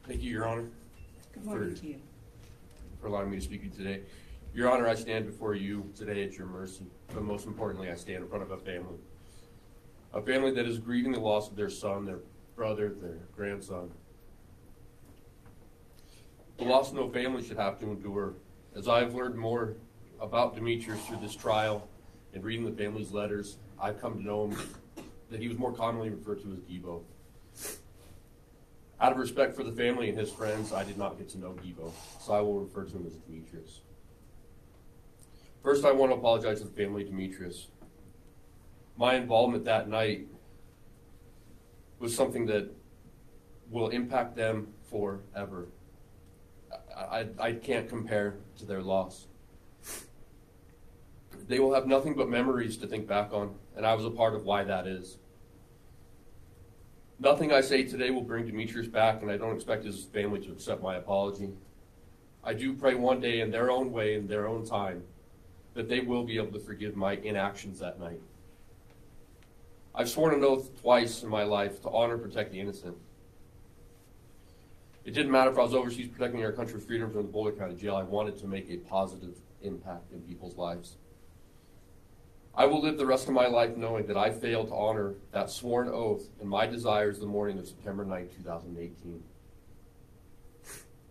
Thank you, Your Honor. Good morning to you. For allowing me to speak to you today. Your Honor, I stand before you today at your mercy, but most importantly, I stand in front of a family that is grieving the loss of their son, their brother, their grandson. The loss no family should have to endure. As I've learned more about Demetrius through this trial and reading the family's letters, I've come to know him that he was more commonly referred to as Debo. Out of respect for the family and his friends, I did not get to know Debo, so I will refer to him as Demetrius. First, I want to apologize to the family of Demetrius. My involvement that night was something that will impact them forever. I can't compare to their loss. They will have nothing but memories to think back on, and I was a part of why that is. Nothing I say today will bring Demetrius back, and I don't expect his family to accept my apology. I do pray one day in their own way, in their own time, that they will be able to forgive my inactions that night. I've sworn an oath twice in my life to honor and protect the innocent. It didn't matter if I was overseas protecting our country's freedom from the Boulder County jail. I wanted to make a positive impact in people's lives. I will live the rest of my life knowing that I failed to honor that sworn oath and my desires the morning of September 9, 2018.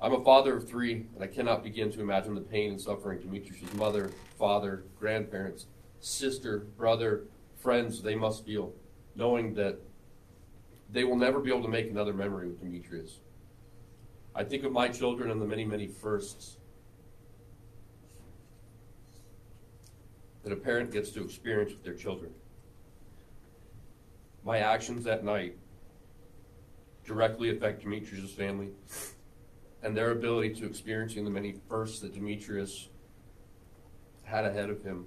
I'm a father of 3, and I cannot begin to imagine the pain and suffering Demetrius' mother, father, grandparents, sister, brother, friends they must feel, knowing that they will never be able to make another memory with Demetrius. I think of my children and the many, many firsts that a parent gets to experience with their children. My actions that night directly affect Demetrius' family and their ability to experiencing the many firsts that Demetrius had ahead of him.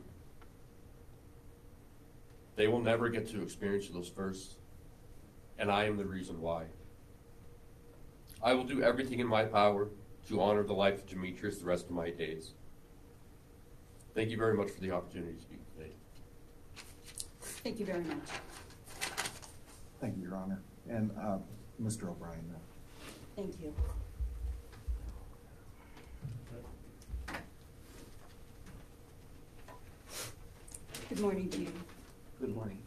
They will never get to experience those firsts, and I am the reason why. I will do everything in my power to honor the life of Demetrius the rest of my days. Thank you very much for the opportunity to speak today. Thank you very much. Thank you, Your Honor. And Mr. O'Brien. Thank you. Good morning to you. Good morning.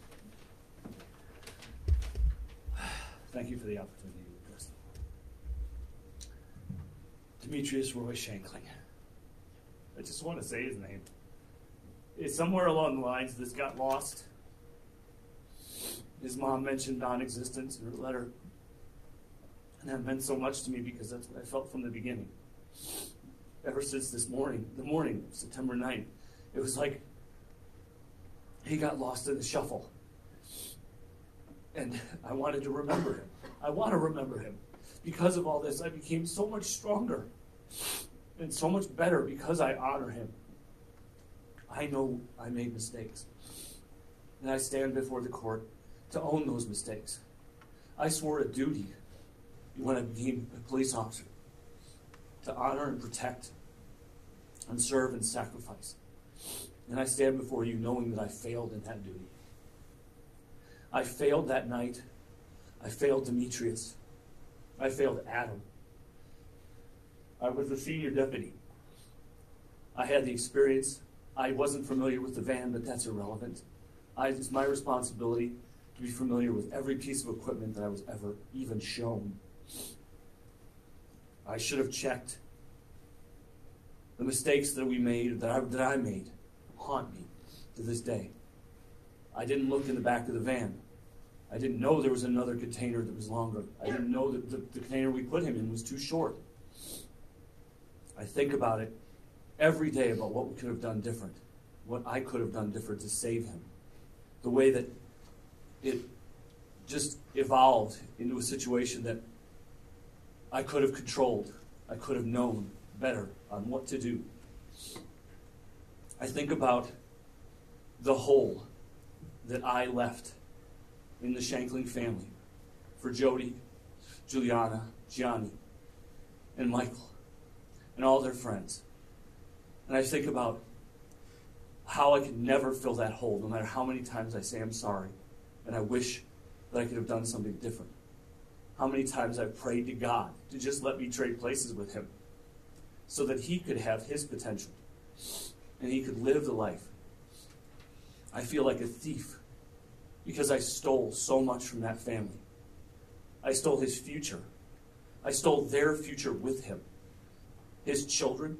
Thank you for the opportunity to address Demetrius Roy Shankling. I just want to say his name. It's somewhere along the lines this got lost. His mom mentioned non-existence in her letter. And that meant so much to me because that's what I felt from the beginning. Ever since this morning, the morning of September 9th, it was like he got lost in the shuffle. And I wanted to remember him. I want to remember him. Because of all this, I became so much stronger and so much better because I honor him. I know I made mistakes. And I stand before the court to own those mistakes. I swore a duty when I became a police officer to honor and protect and serve and sacrifice. And I stand before you knowing that I failed in that duty. I failed that night. I failed Demetrius. I failed Adam. I was a senior deputy. I had the experience. I wasn't familiar with the van, but that's irrelevant. It's my responsibility to be familiar with every piece of equipment that I was ever even shown. I should have checked. The mistakes that we made, that I made, haunt me to this day. I didn't look in the back of the van. I didn't know there was another container that was longer. I didn't know that the container we put him in was too short. I think about it every day about what we could have done different, what I could have done different to save him. The way that it just evolved into a situation that I could have controlled. I could have known better on what to do. I think about the hole that I left in the Shankling family for Jody, Juliana, Gianni, and Michael, and all their friends. And I think about how I could never fill that hole, no matter how many times I say I'm sorry, and I wish that I could have done something different. how many times I've prayed to God to just let me trade places with him so that he could have his potential and he could live the life. I feel like a thief because I stole so much from that family. I stole his future. I stole their future with him. His children,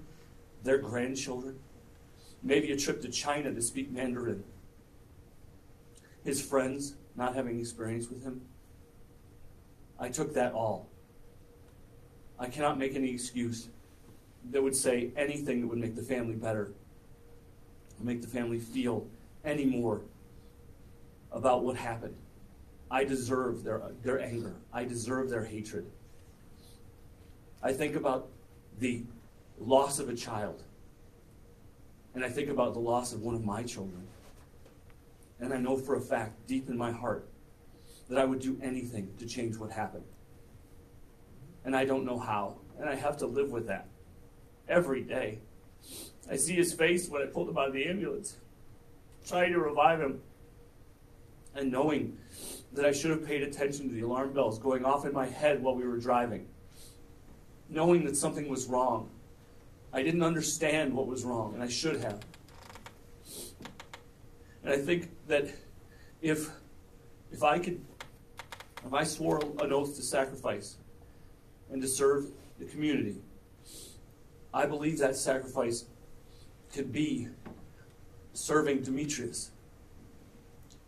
their grandchildren, maybe a trip to China to speak Mandarin. His friends not having experience with him. I took that all. I cannot make any excuse that would say anything that would make the family better, or make the family feel any more about what happened. I deserve their anger. I deserve their hatred. I think about the loss of a child, and I think about the loss of one of my children. And I know for a fact, deep in my heart, that I would do anything to change what happened. And I don't know how, and I have to live with that every day. I see his face when I pulled him out of the ambulance, trying to revive him, and knowing that I should have paid attention to the alarm bells going off in my head while we were driving, knowing that something was wrong. I didn't understand what was wrong, and I should have. And I think that if I swore an oath to sacrifice and to serve the community, I believe that sacrifice could be serving Demetrius.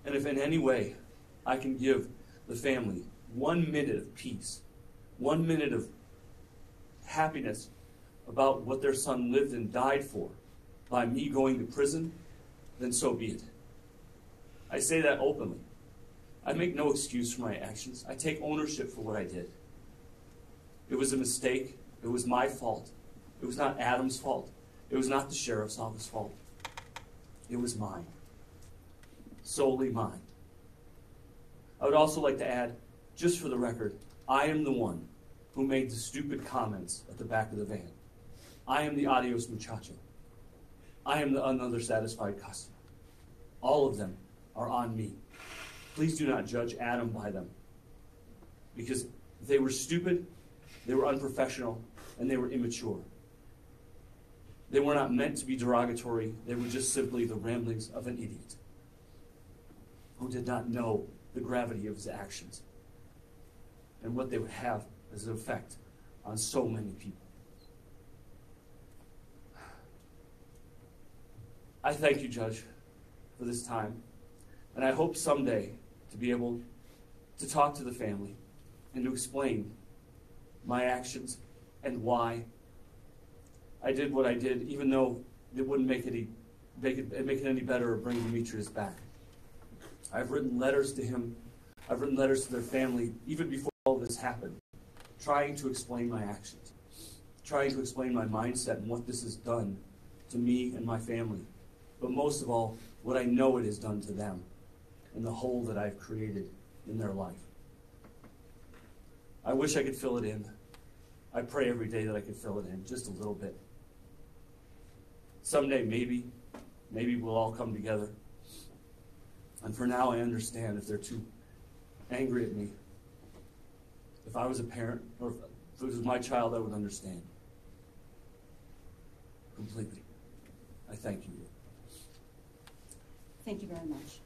And if in any way I can give the family 1 minute of peace, 1 minute of happiness about what their son lived and died for by me going to prison, then so be it. I say that openly. I make no excuse for my actions. I take ownership for what I did. It was a mistake. It was my fault. It was not Adam's fault. It was not the sheriff's office fault. It was mine. Solely mine. I would also like to add, just for the record, I am the one who made the stupid comments at the back of the van. I am the adios muchacho. I am the another satisfied customer. All of them are on me. Please do not judge Adam by them, because they were stupid, they were unprofessional, and they were immature. They were not meant to be derogatory. They were just simply the ramblings of an idiot who did not know the gravity of his actions and what they would have as an effect on so many people. I thank you, Judge, for this time, and I hope someday to be able to talk to the family and to explain my actions and why I did what I did, even though it wouldn't make it any better or bring Demetrius back. I've written letters to him. I've written letters to their family, even before all this happened, trying to explain my actions, trying to explain my mindset and what this has done to me and my family. But most of all, what I know it has done to them and the hole that I've created in their life. I wish I could fill it in. I pray every day that I could fill it in just a little bit. Someday, maybe we'll all come together. And for now, I understand if they're too angry at me. If I was a parent, or if it was my child, I would understand. Completely. I thank you. Thank you very much.